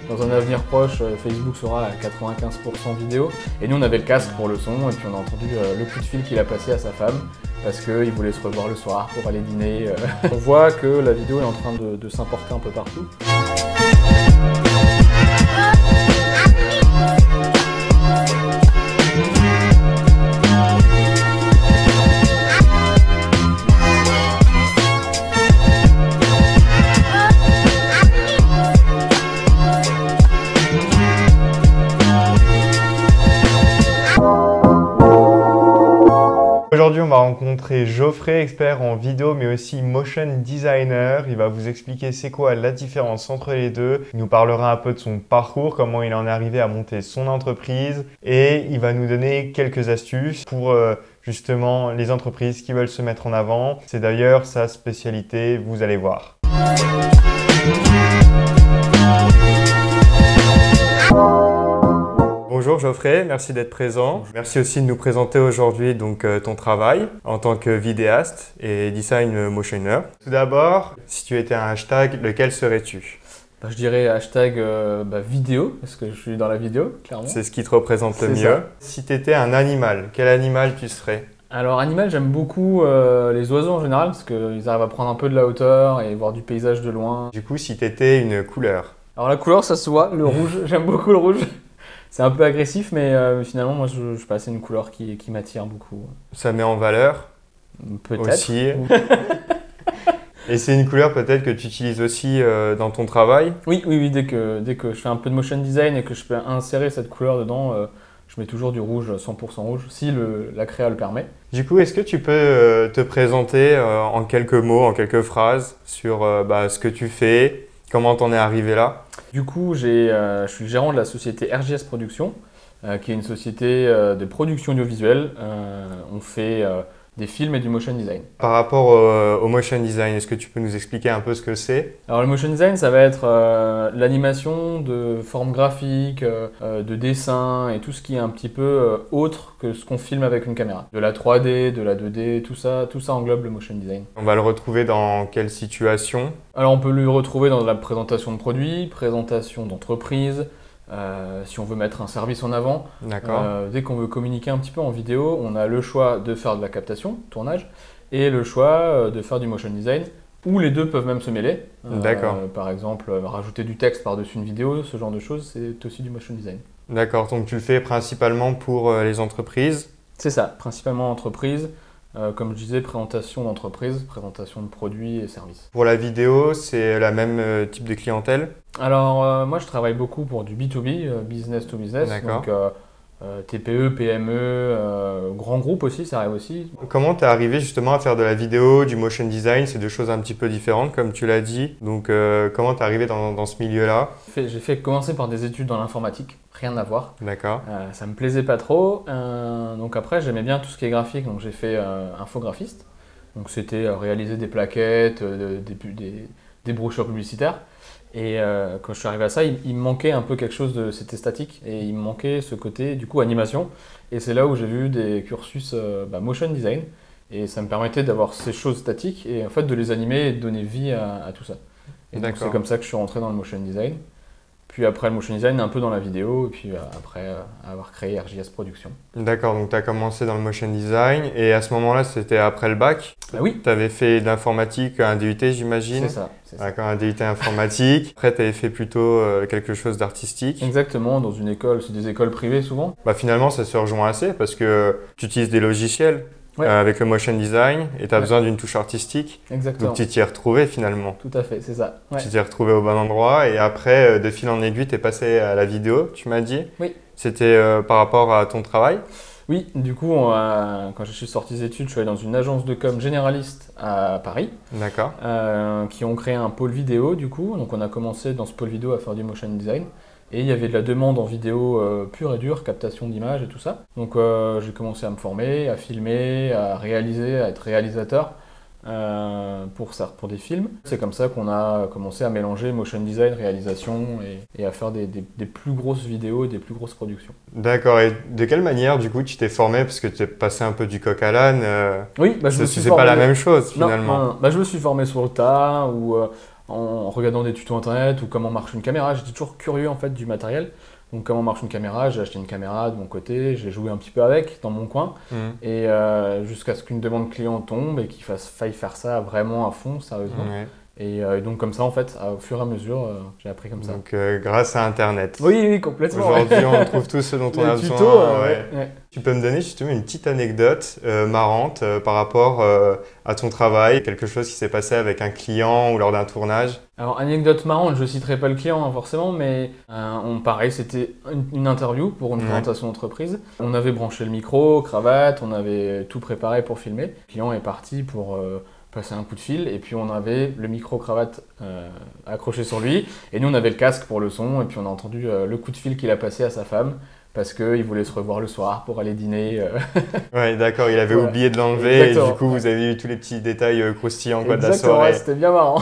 Dans un avenir proche, Facebook sera à 95% vidéo. Et nous, on avait le casque pour le son et puis on a entendu le coup de fil qu'il a passé à sa femme parce qu'il voulait se revoir le soir pour aller dîner. On voit que la vidéo est en train de s'importer un peu partout. Aujourd'hui, on va rencontrer Geoffrey, expert en vidéo mais aussi motion designer. Il va vous expliquer c'est quoi la différence entre les deux. Il nous parlera un peu de son parcours, comment il en est arrivé à monter son entreprise et il va nous donner quelques astuces pour justement les entreprises qui veulent se mettre en avant. C'est d'ailleurs sa spécialité, vous allez voir. Bonjour Geoffrey, merci d'être présent. Merci aussi de nous présenter aujourd'hui ton travail en tant que vidéaste et design motionner. Tout d'abord, si tu étais un hashtag, lequel serais-tu? Je dirais hashtag vidéo, parce que je suis dans la vidéo, clairement. C'est ce qui te représente le mieux. Ça. Si tu étais un animal, quel animal tu serais? Alors animal, j'aime beaucoup les oiseaux en général, parce qu'ils arrivent à prendre un peu de la hauteur et voir du paysage de loin. Du coup, si tu étais une couleur? Alors la couleur, ça se voit, le rouge, j'aime beaucoup le rouge. C'est un peu agressif, mais finalement, moi, je sais pas, c'est une couleur qui m'attire beaucoup. Ça met en valeur? Peut-être. Aussi. Et c'est une couleur peut-être que tu utilises aussi dans ton travail? Oui, dès que je fais un peu de motion design et que je peux insérer cette couleur dedans, je mets toujours du rouge, 100% rouge, si la créa le permet. Du coup, est-ce que tu peux te présenter en quelques mots, en quelques phrases sur ce que tu fais, comment t'en es arrivé là? Du coup, je suis le gérant de la société RJS Productions, qui est une société de production audiovisuelle. On fait des films et du motion design. Par rapport au motion design, est-ce que tu peux nous expliquer un peu ce que c'est? Alors le motion design, ça va être l'animation de formes graphiques, de dessins et tout ce qui est un petit peu autre que ce qu'on filme avec une caméra. De la 3D, de la 2D, tout ça englobe le motion design. On va le retrouver dans quelle situation? Alors on peut le retrouver dans la présentation de produits, présentation d'entreprise, si on veut mettre un service en avant. Dès qu'on veut communiquer un petit peu en vidéo, on a le choix de faire de la captation, tournage, et le choix de faire du motion design, ou les deux peuvent même se mêler. Par exemple, rajouter du texte par-dessus une vidéo, ce genre de choses, c'est aussi du motion design. D'accord, donc tu le fais principalement pour les entreprises? C'est ça, principalement entreprises. Comme je disais, présentation d'entreprise, présentation de produits et services. Pour la vidéo, c'est la même type de clientèle? Alors, moi, je travaille beaucoup pour du B2B, business to business. Donc, TPE, PME, grands groupes aussi, ça arrive aussi. Comment tu es arrivé justement à faire de la vidéo, du motion design? C'est deux choses un petit peu différentes, comme tu l'as dit. Donc, comment tu es arrivé dans ce milieu-là? J'ai commencé par des études dans l'informatique, rien à voir. D'accord. Ça me plaisait pas trop. Donc après, j'aimais bien tout ce qui est graphique, donc j'ai fait infographiste. Donc c'était réaliser des plaquettes, des brochures publicitaires. Et quand je suis arrivé à ça, il me manquait un peu quelque chose de... C'était statique et il me manquait ce côté, du coup, animation. Et c'est là où j'ai vu des cursus motion design. Et ça me permettait d'avoir ces choses statiques et en fait de les animer et de donner vie à tout ça. Et donc c'est comme ça que je suis rentré dans le motion design. Puis après le motion design, un peu dans la vidéo, et puis après avoir créé RJS Productions. D'accord, donc tu as commencé dans le motion design, et à ce moment-là, c'était après le bac? Oui. Tu avais fait de l'informatique, un DUT, j'imagine? C'est ça. D'accord, un DUT informatique. Après, tu avais fait plutôt quelque chose d'artistique? Exactement, dans une école, c'est des écoles privées souvent. Finalement, ça se rejoint assez, parce que tu utilises des logiciels. Avec le motion design et tu as besoin d'une touche artistique. Exactement. Donc tu t'y es retrouvé finalement. Tout à fait, c'est ça. Tu t'y es retrouvé au bon endroit et après, de fil en aiguille, tu es passé à la vidéo, tu m'as dit? Oui. C'était par rapport à ton travail? Oui, du coup, quand je suis sorti des études, je suis allé dans une agence de com généraliste à Paris. D'accord. Qui ont créé un pôle vidéo du coup. Donc on a commencé dans ce pôle vidéo à faire du motion design. Et il y avait de la demande en vidéo pure et dure, captation d'images et tout ça. Donc j'ai commencé à me former, à filmer, à réaliser, à être réalisateur pour des films. C'est comme ça qu'on a commencé à mélanger motion design, réalisation et à faire des plus grosses vidéos et des plus grosses productions. D'accord. Et de quelle manière du coup tu t'es formé? Parce que tu es passé un peu du coq à l'âne. Oui, je me suis c'est formé... pas la même chose finalement. Non. Je me suis formé sur le tas ou... en regardant des tutos internet ou comment marche une caméra. J'étais toujours curieux en fait du matériel. Donc comment marche une caméra, j'ai acheté une caméra de mon côté, j'ai joué un petit peu avec dans mon coin et jusqu'à ce qu'une demande client tombe et qu'il faille faire ça vraiment à fond, sérieusement. Ouais. Et donc comme ça en fait, au fur et à mesure, j'ai appris comme ça. Donc grâce à Internet. Oui, oui, complètement. Aujourd'hui, on trouve tout ce dont on a besoin. Tutos, Ouais. ouais. Tu peux me donner justement une petite anecdote marrante par rapport à ton travail, quelque chose qui s'est passé avec un client ou lors d'un tournage? Alors, anecdote marrante, je ne citerai pas le client hein, forcément, mais pareil, c'était une interview pour une présentation d'entreprise. On avait branché le micro, cravate, on avait tout préparé pour filmer. Le client est parti pour passer un coup de fil et puis on avait le micro-cravate accroché sur lui et nous on avait le casque pour le son et puis on a entendu le coup de fil qu'il a passé à sa femme parce qu'il voulait se revoir le soir pour aller dîner. Ouais, d'accord, il avait Voilà. oublié de l'enlever et Exactement. du coup vous avez eu tous les petits détails croustillants quoi, de la Exactement, soirée. ouais, c'était bien marrant.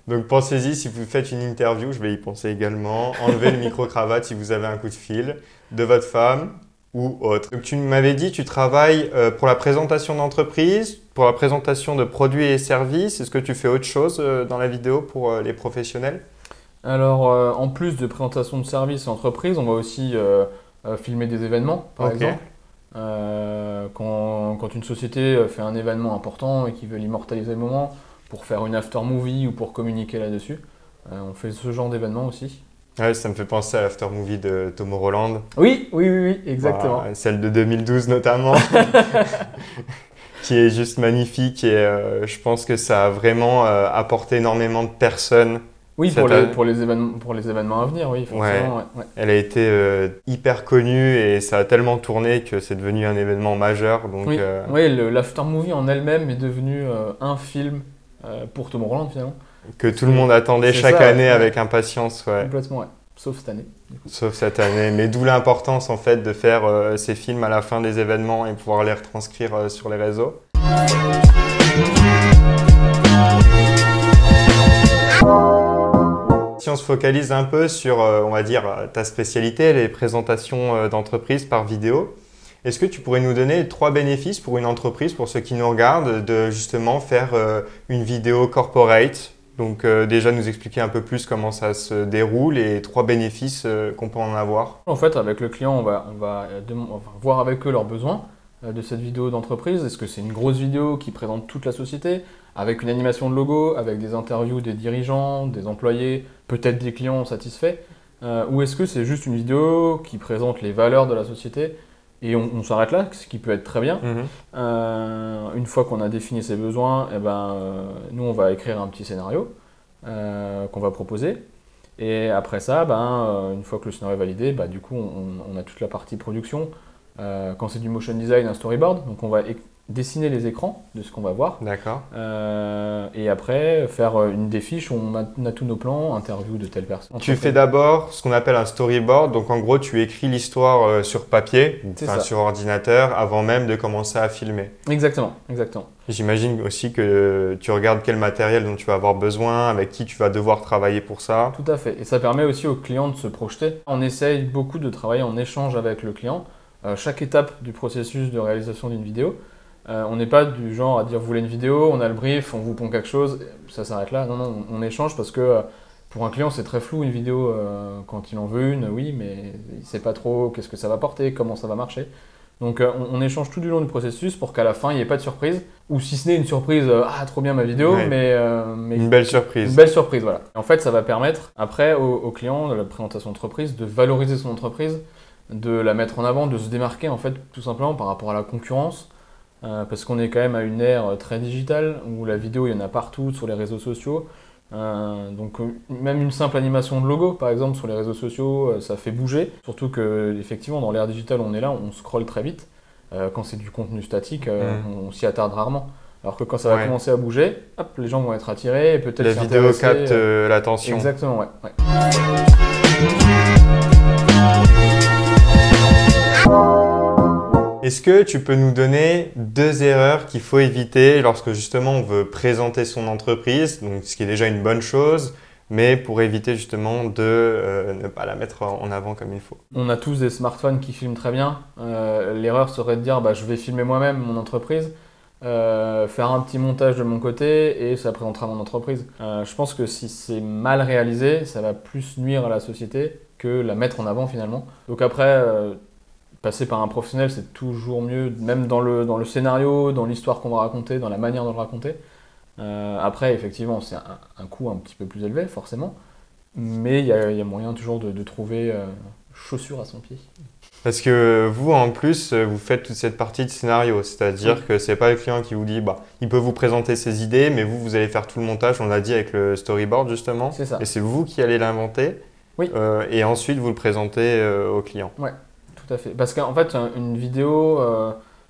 Donc pensez-y, si vous faites une interview, je vais y penser également, enlevez le micro-cravate si vous avez un coup de fil de votre femme ou autre. Donc tu m'avais dit tu travailles pour la présentation d'entreprise, pour la présentation de produits et services. Est-ce que tu fais autre chose dans la vidéo pour les professionnels? Alors, en plus de présentation de services et entreprises, on va aussi filmer des événements, par exemple. Quand une société fait un événement important et qu'ils veulent immortaliser le moment pour faire une after movie ou pour communiquer là-dessus, on fait ce genre d'événement aussi. Ouais, ça me fait penser à l'after movie de Tom Holland. Oui, oui, oui, oui, exactement. Bah, celle de 2012 notamment, qui est juste magnifique et je pense que ça a vraiment apporté énormément de personnes. Oui, cette pour les événements à venir, oui, forcément. Ouais. Elle a été hyper connue et ça a tellement tourné que c'est devenu un événement majeur. Donc, Oui, oui, l'after movie en elle-même est devenu un film pour Tom Holland finalement. que tout le monde attendait C'est chaque ça, année ouais. avec impatience. Ouais. Complètement, ouais. Sauf cette année. Sauf cette année. Mais d'où l'importance en fait de faire ces films à la fin des événements et pouvoir les retranscrire sur les réseaux. Si on se focalise un peu sur, on va dire, ta spécialité, les présentations d'entreprise par vidéo, est-ce que tu pourrais nous donner 3 bénéfices pour une entreprise, pour ceux qui nous regardent, de justement faire une vidéo corporate? Donc déjà nous expliquer un peu plus comment ça se déroule et 3 bénéfices qu'on peut en avoir. En fait, avec le client, on va voir avec eux leurs besoins de cette vidéo d'entreprise. Est-ce que c'est une grosse vidéo qui présente toute la société, avec une animation de logo, avec des interviews des dirigeants, des employés, peut-être des clients satisfaits, ou est-ce que c'est juste une vidéo qui présente les valeurs de la société et on s'arrête là, ce qui peut être très bien. Une fois qu'on a défini ses besoins, nous on va écrire un petit scénario qu'on va proposer. Et après ça, une fois que le scénario est validé, du coup on a toute la partie production. Quand c'est du motion design, un storyboard, donc on va dessiner les écrans de ce qu'on va voir. D'accord. Et après, faire une des fiches où on a tous nos plans, interview de telle personne. Tu fais d'abord ce qu'on appelle un storyboard, donc en gros tu écris l'histoire sur papier, sur ordinateur, avant même de commencer à filmer. Exactement, exactement. J'imagine aussi que tu regardes quel matériel dont tu vas avoir besoin, avec qui tu vas devoir travailler pour ça. Tout à fait. Et ça permet aussi au client de se projeter. On essaye beaucoup de travailler en échange avec le client. Chaque étape du processus de réalisation d'une vidéo. On n'est pas du genre à dire vous voulez une vidéo, on a le brief, on vous pond quelque chose, ça s'arrête là. Non, non, on échange parce que pour un client c'est très flou une vidéo quand il en veut une, oui, mais il ne sait pas trop qu'est-ce que ça va porter, comment ça va marcher. Donc on échange tout du long du processus pour qu'à la fin il n'y ait pas de surprise, ou si ce n'est une surprise, ah trop bien ma vidéo, Ouais. mais Une belle surprise. une belle surprise, voilà. En fait ça va permettre après au client de la présentation d'entreprise de valoriser son entreprise, de la mettre en avant, de se démarquer en fait tout simplement par rapport à la concurrence. Parce qu'on est quand même à une ère très digitale où la vidéo il y en a partout sur les réseaux sociaux. Donc même une simple animation de logo par exemple sur les réseaux sociaux ça fait bouger. Surtout que effectivement dans l'ère digitale on est là, on scrolle très vite. Quand c'est du contenu statique on s'y attarde rarement. Alors que quand ça va commencer à bouger, hop, les gens vont être attirés et peut-être La vidéo capte l'attention. Exactement, ouais. Est-ce que tu peux nous donner 2 erreurs qu'il faut éviter lorsque justement on veut présenter son entreprise, donc ce qui est déjà une bonne chose, mais pour éviter justement de ne pas la mettre en avant comme il faut? On a tous des smartphones qui filment très bien. L'erreur serait de dire je vais filmer moi-même mon entreprise. faire un petit montage de mon côté et ça présentera mon entreprise. Je pense que si c'est mal réalisé, ça va plus nuire à la société que la mettre en avant finalement. Donc après, passer par un professionnel, c'est toujours mieux, même dans le scénario, dans l'histoire qu'on va raconter, dans la manière de le raconter. Après, effectivement, c'est un coût un petit peu plus élevé, forcément, mais il y a moyen toujours de trouver chaussure à son pied. Parce que vous, en plus, vous faites toute cette partie de scénario, c'est-à-dire que c'est pas le client qui vous dit, bah, il peut vous présenter ses idées, mais vous allez faire tout le montage, on l'a dit avec le storyboard justement, C'est ça. et c'est vous qui allez l'inventer, Oui. Et ensuite vous le présentez au client. Ouais, tout à fait. Parce qu'en fait, une vidéo,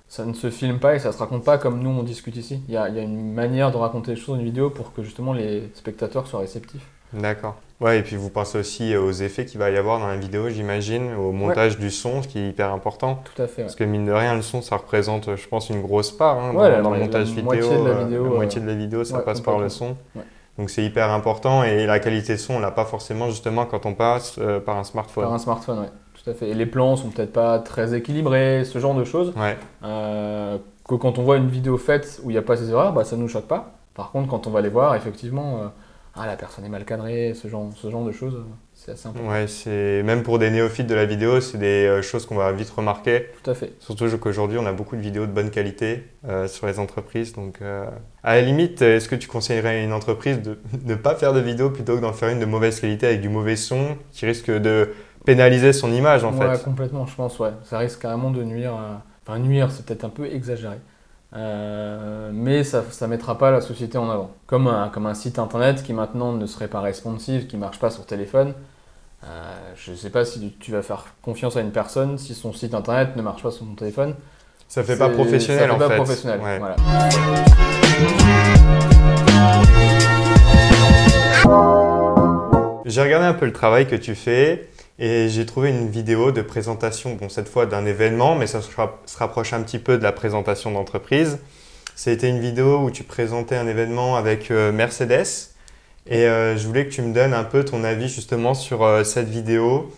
ça ne se filme pas et ça se raconte pas comme nous on discute ici. Il y a une manière de raconter les choses dans une vidéo pour que justement les spectateurs soient réceptifs. D'accord. Ouais, et puis vous pensez aussi aux effets qu'il va y avoir dans la vidéo, j'imagine, au montage du son, ce qui est hyper important. Tout à fait. Ouais. Parce que mine de rien, le son, ça représente, je pense, une grosse part dans le montage vidéo. Moitié de la vidéo. La moitié de la vidéo, ça passe par le son. Ouais. Donc c'est hyper important et la qualité de son, on l'a pas forcément justement quand on passe par un smartphone. Par un smartphone, oui. Tout à fait. Et les plans sont peut-être pas très équilibrés, ce genre de choses. Ouais. Que quand on voit une vidéo faite où il n'y a pas ces erreurs, bah, ça ne nous choque pas. Par contre, quand on va les voir, effectivement, la personne est mal cadrée, ce genre de choses, c'est assez important. Ouais, même pour des néophytes de la vidéo, c'est des choses qu'on va vite remarquer. Tout à fait. Surtout qu'aujourd'hui, on a beaucoup de vidéos de bonne qualité sur les entreprises. Donc, à la limite, est-ce que tu conseillerais à une entreprise de ne pas faire de vidéo plutôt que d'en faire une de mauvaise qualité avec du mauvais son qui risque de pénaliser son image en fait? Ouais, complètement, je pense, ouais. Ça risque carrément de nuire. Enfin, nuire, c'est peut-être un peu exagéré. Mais ça ne mettra pas la société en avant. Comme un site internet qui maintenant ne serait pas responsive, qui ne marche pas sur téléphone. Je ne sais pas si tu vas faire confiance à une personne si son site internet ne marche pas sur ton téléphone. Ça fait pas professionnel en fait. Ça fait pas professionnel, Ouais. Voilà. J'ai regardé un peu le travail que tu fais et j'ai trouvé une vidéo de présentation, bon cette fois d'un événement, mais ça se rapproche un petit peu de la présentation d'entreprise. C'était une vidéo où tu présentais un événement avec Mercedes et je voulais que tu me donnes un peu ton avis justement sur cette vidéo.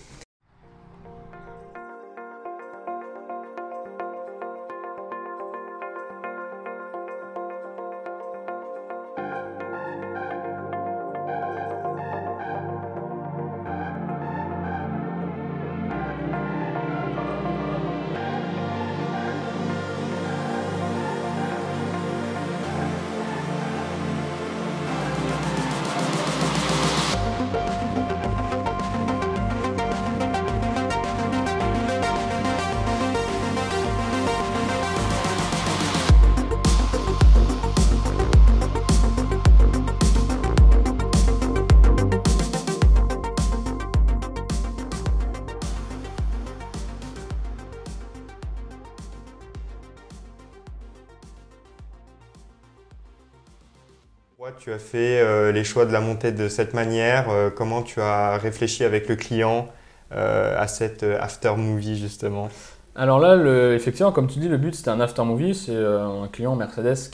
Pourquoi tu as fait les choix de la montée de cette manière? Comment tu as réfléchi avec le client à cette after movie justement? Alors là, effectivement, comme tu dis, le but c'était un after movie. C'est un client Mercedes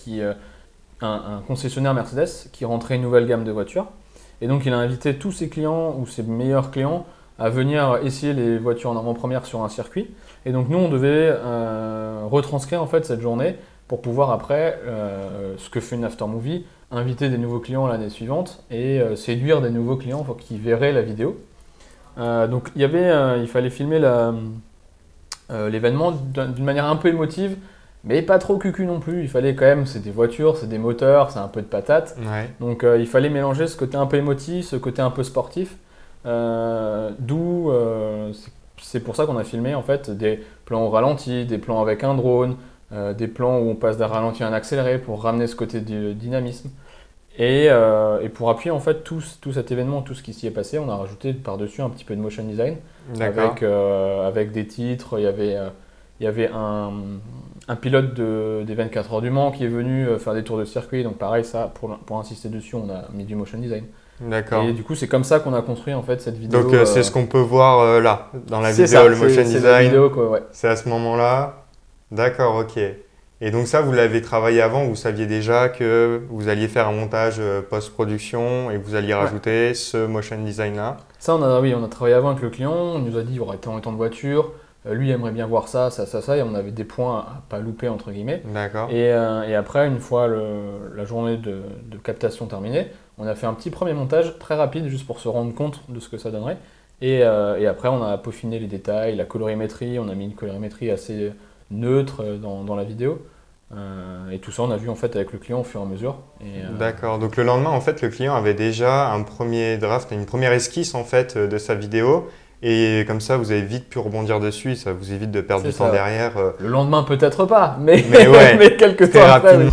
un concessionnaire Mercedes qui rentrait une nouvelle gamme de voitures. Et donc il a invité tous ses clients ou ses meilleurs clients à venir essayer les voitures en avant-première sur un circuit. Et donc nous, on devait retranscrire en fait cette journée pour pouvoir après, ce que fait une after movie, inviter des nouveaux clients l'année suivante et séduire des nouveaux clients qui verraient la vidéo. Donc il fallait filmer l'événement d'une manière un peu émotive, mais pas trop cucu non plus. Il fallait quand même, c'est des voitures, c'est des moteurs, c'est un peu de patates. Ouais. Donc il fallait mélanger ce côté un peu émotif, ce côté un peu sportif. C'est pour ça qu'on a filmé en fait des plans au ralenti, des plans avec un drone, des plans où on passe d'un ralenti à un accéléré pour ramener ce côté de dynamisme. Et pour appuyer en fait tout cet événement, tout ce qui s'y est passé, on a rajouté par-dessus un petit peu de motion design avec des titres. Il y avait un pilote des 24 heures du Mans qui est venu faire des tours de circuit. Donc pareil, ça pour insister dessus, on a mis du motion design. D'accord. Et du coup, c'est comme ça qu'on a construit en fait cette vidéo. Donc c'est ce qu'on peut voir là, dans la vidéo, ça, le motion c'est la design. vidéo, quoi, ouais. C'est à ce moment-là. D'accord, ok. Et donc ça, vous l'avez travaillé avant, vous saviez déjà que vous alliez faire un montage post-production et que vous alliez rajouter ce motion design-là. Ça, on a travaillé avant avec le client, on nous a dit il y aurait tant et tant de voitures, lui aimerait bien voir ça, ça, ça, ça, et on avait des points à pas louper, entre guillemets. D'accord. Et après, une fois la journée de captation terminée, on a fait un petit premier montage très rapide, juste pour se rendre compte de ce que ça donnerait. Et après, on a peaufiné les détails, la colorimétrie, on a mis une colorimétrie assez neutre dans la vidéo. Et tout ça, on a vu en fait avec le client au fur et à mesure. D'accord. Donc le lendemain, en fait, le client avait déjà un premier draft, une première esquisse en fait de sa vidéo. Et comme ça, vous avez vite pu rebondir dessus. Ça vous évite de perdre du temps derrière. Le lendemain, peut-être pas, mais, ouais, mais quelques temps après. Oui.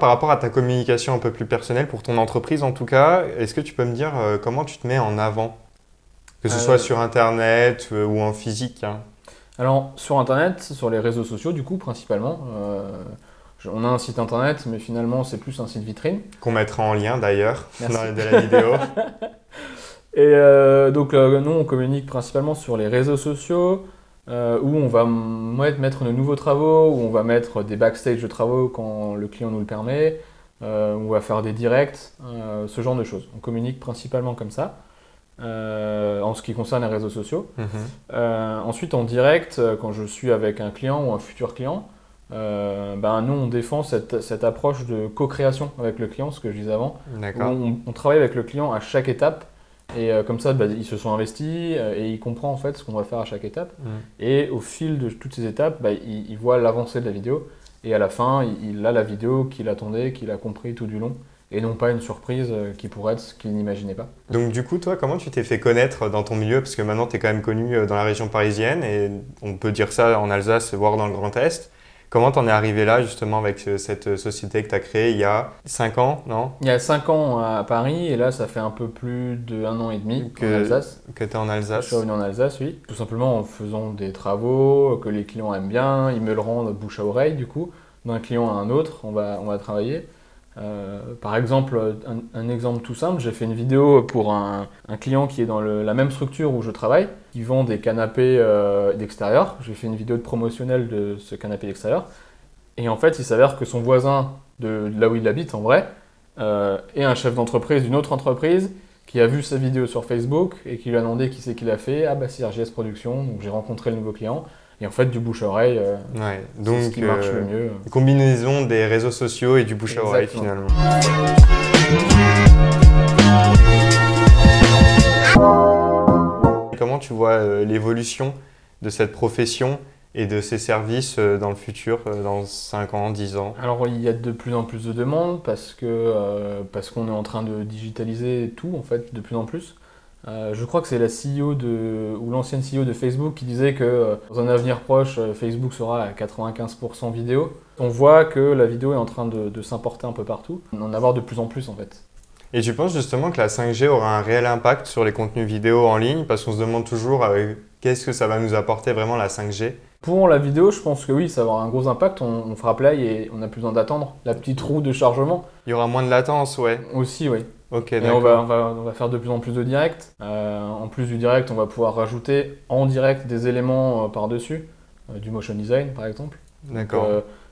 Par rapport à ta communication un peu plus personnelle, pour ton entreprise en tout cas, est-ce que tu peux me dire comment tu te mets en avant? Que ce soit sur Internet ou en physique, hein. Alors, sur Internet, sur les réseaux sociaux, du coup, principalement. On a un site Internet, mais finalement, c'est plus un site vitrine. Qu'on mettra en lien d'ailleurs dans la vidéo. Et donc, nous, on communique principalement sur les réseaux sociaux, où on va mettre nos nouveaux travaux, où on va mettre des backstage de travaux quand le client nous le permet, où on va faire des directs, ce genre de choses. On communique principalement comme ça. En ce qui concerne les réseaux sociaux. Ensuite, en direct, quand je suis avec un client ou un futur client, nous, on défend cette approche de co-création avec le client, ce que je disais avant. On travaille avec le client à chaque étape, et comme ça, ils se sont investis et il comprend en fait ce qu'on va faire à chaque étape. Et au fil de toutes ces étapes, il voit l'avancée de la vidéo, et à la fin, il a la vidéo qu'il attendait, qu'il a compris tout du long. Et non pas une surprise qui pourrait être ce qu'il n'imaginait pas. Donc du coup, toi, comment tu t'es fait connaître dans ton milieu? Parce que maintenant, tu es quand même connu dans la région parisienne, et on peut dire ça en Alsace, voire dans le Grand Est. Comment t'en es arrivé là, justement, avec cette société que tu as créée il y a 5 ans, non? Il y a 5 ans à Paris, et là, ça fait un peu plus d'1 an et demi en Alsace. Que tu es en Alsace? Je suis revenu en Alsace, oui. Tout simplement en faisant des travaux que les clients aiment bien, ils me le rendent bouche à oreille, du coup. D'un client à un autre, on va travailler. Par exemple, un exemple tout simple, j'ai fait une vidéo pour un client qui est dans la même structure où je travaille, qui vend des canapés d'extérieur. J'ai fait une vidéo de promotionnelle de ce canapé d'extérieur. Et en fait, il s'avère que son voisin de là où il habite, en vrai, est un chef d'entreprise d'une autre entreprise qui a vu sa vidéo sur Facebook et qui lui a demandé qui c'est qu'il a fait. Ah bah c'est RGS Productions, donc j'ai rencontré le nouveau client. Et en fait, du bouche à oreille, donc, c'est ce qui marche le mieux. Combinaison des réseaux sociaux et du bouche à oreille finalement. Comment tu vois l'évolution de cette profession et de ces services dans le futur, dans 5 ans, 10 ans? Alors, il y a de plus en plus de demandes parce qu'on est en train de digitaliser tout, en fait, de plus en plus. Je crois que c'est la CEO ou l'ancienne CEO de Facebook qui disait que dans un avenir proche, Facebook sera à 95% vidéo. On voit que la vidéo est en train de s'importer un peu partout, en avoir de plus en plus en fait. Et tu penses justement que la 5G aura un réel impact sur les contenus vidéo en ligne? Parce qu'on se demande toujours qu'est-ce que ça va nous apporter vraiment la 5G? Pour la vidéo, je pense que oui, ça va avoir un gros impact. On fera play et on n'a plus besoin d'attendre la petite roue de chargement. Il y aura moins de latence, ouais. Aussi, oui. Ok, et on va faire de plus en plus de directs. En plus du direct, on va pouvoir rajouter en direct des éléments par-dessus, du motion design par exemple. D'accord.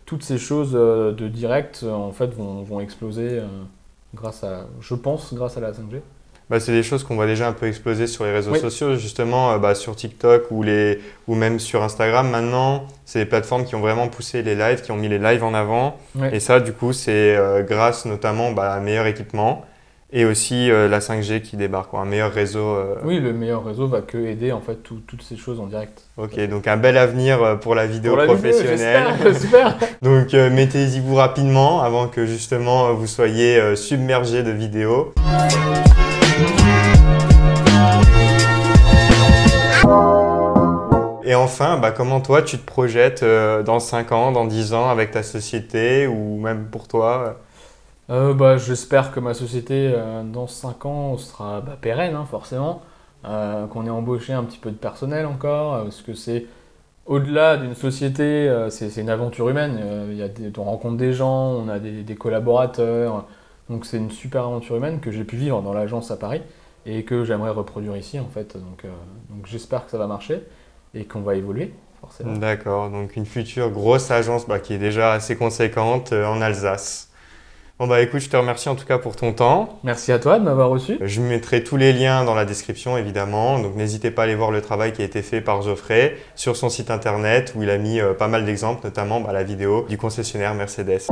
Toutes ces choses de direct en fait vont exploser grâce à la 5G. C'est des choses qu'on voit déjà un peu exploser sur les réseaux sociaux, justement sur TikTok ou même sur Instagram. Maintenant, c'est les plateformes qui ont vraiment poussé les lives, qui ont mis les lives en avant. Et ça, du coup, c'est grâce notamment à un meilleur équipement et aussi la 5G qui débarque, un meilleur réseau. Oui, le meilleur réseau va que aider en fait toutes ces choses en direct. Ok, donc un bel avenir pour la vidéo professionnelle. J'espère. Donc mettez-y vous rapidement avant que justement vous soyez submergé de vidéos. Et enfin, comment toi tu te projettes dans 5 ans, dans 10 ans avec ta société ou même pour toi? J'espère que ma société dans 5 ans sera pérenne, forcément, qu'on ait embauché un petit peu de personnel encore, parce que c'est au-delà d'une société, c'est une aventure humaine. On rencontre des gens, on a des collaborateurs, donc c'est une super aventure humaine que j'ai pu vivre dans l'agence à Paris et que j'aimerais reproduire ici en fait. Donc j'espère que ça va marcher et qu'on va évoluer forcément. D'accord, donc une future grosse agence qui est déjà assez conséquente en Alsace. Bon bah écoute, je te remercie en tout cas pour ton temps. Merci à toi de m'avoir reçu. Je mettrai tous les liens dans la description évidemment, donc n'hésitez pas à aller voir le travail qui a été fait par Geoffrey sur son site internet où il a mis pas mal d'exemples, notamment la vidéo du concessionnaire Mercedes.